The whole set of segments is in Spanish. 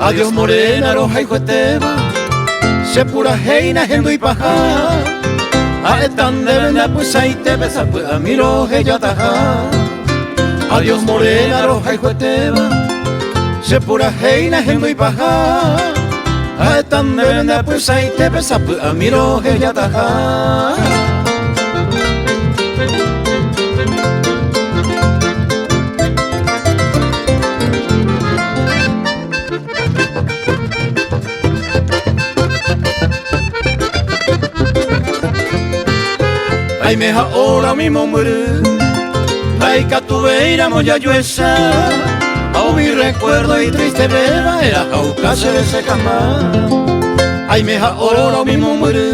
Adiós morena roja y jueteba, se pura heina hendo y paja. A etan de venda pues ahí te besa pues a mi roja ya taja. Adiós morena roja y jueteba, se pura heina hendo y paja. A etan de venda pues ahí te besa pues a mi roja ya taja. Ay me ahora mismo muere, ay que tuveira moya yuesa, a mi recuerdo y triste beba era jaucase de ese cama. Ay me ahora mismo muere,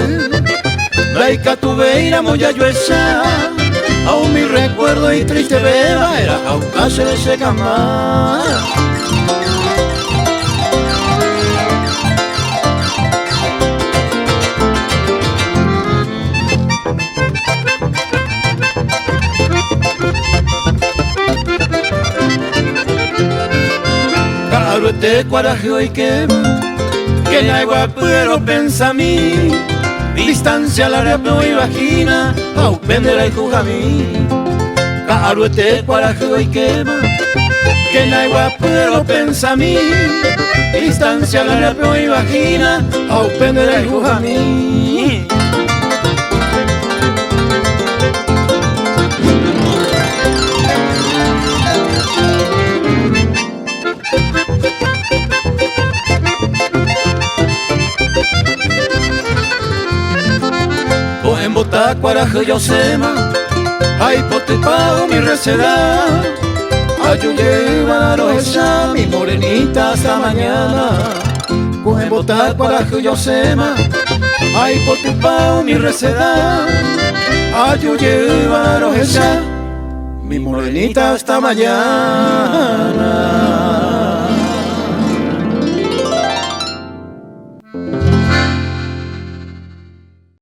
ay que tuveira moya yuesa, a mi recuerdo y triste beba era jaucase de ese cama. Este coraje hoy que en agua pero pensa a mí, distancia la repno y vagina, au pendera y juga a mí. Caro este coraje hoy que en agua pero pensa a mí, distancia la repno y vagina, au pendera y juga a mí. En bota cuaraje yo sema, ay pote pao mi receda, ayuye varo esa mi morenita hasta mañana. En bota cuaraje yo sema, ay pote pao mi receda, ayuye varo esa mi morenita hasta mañana.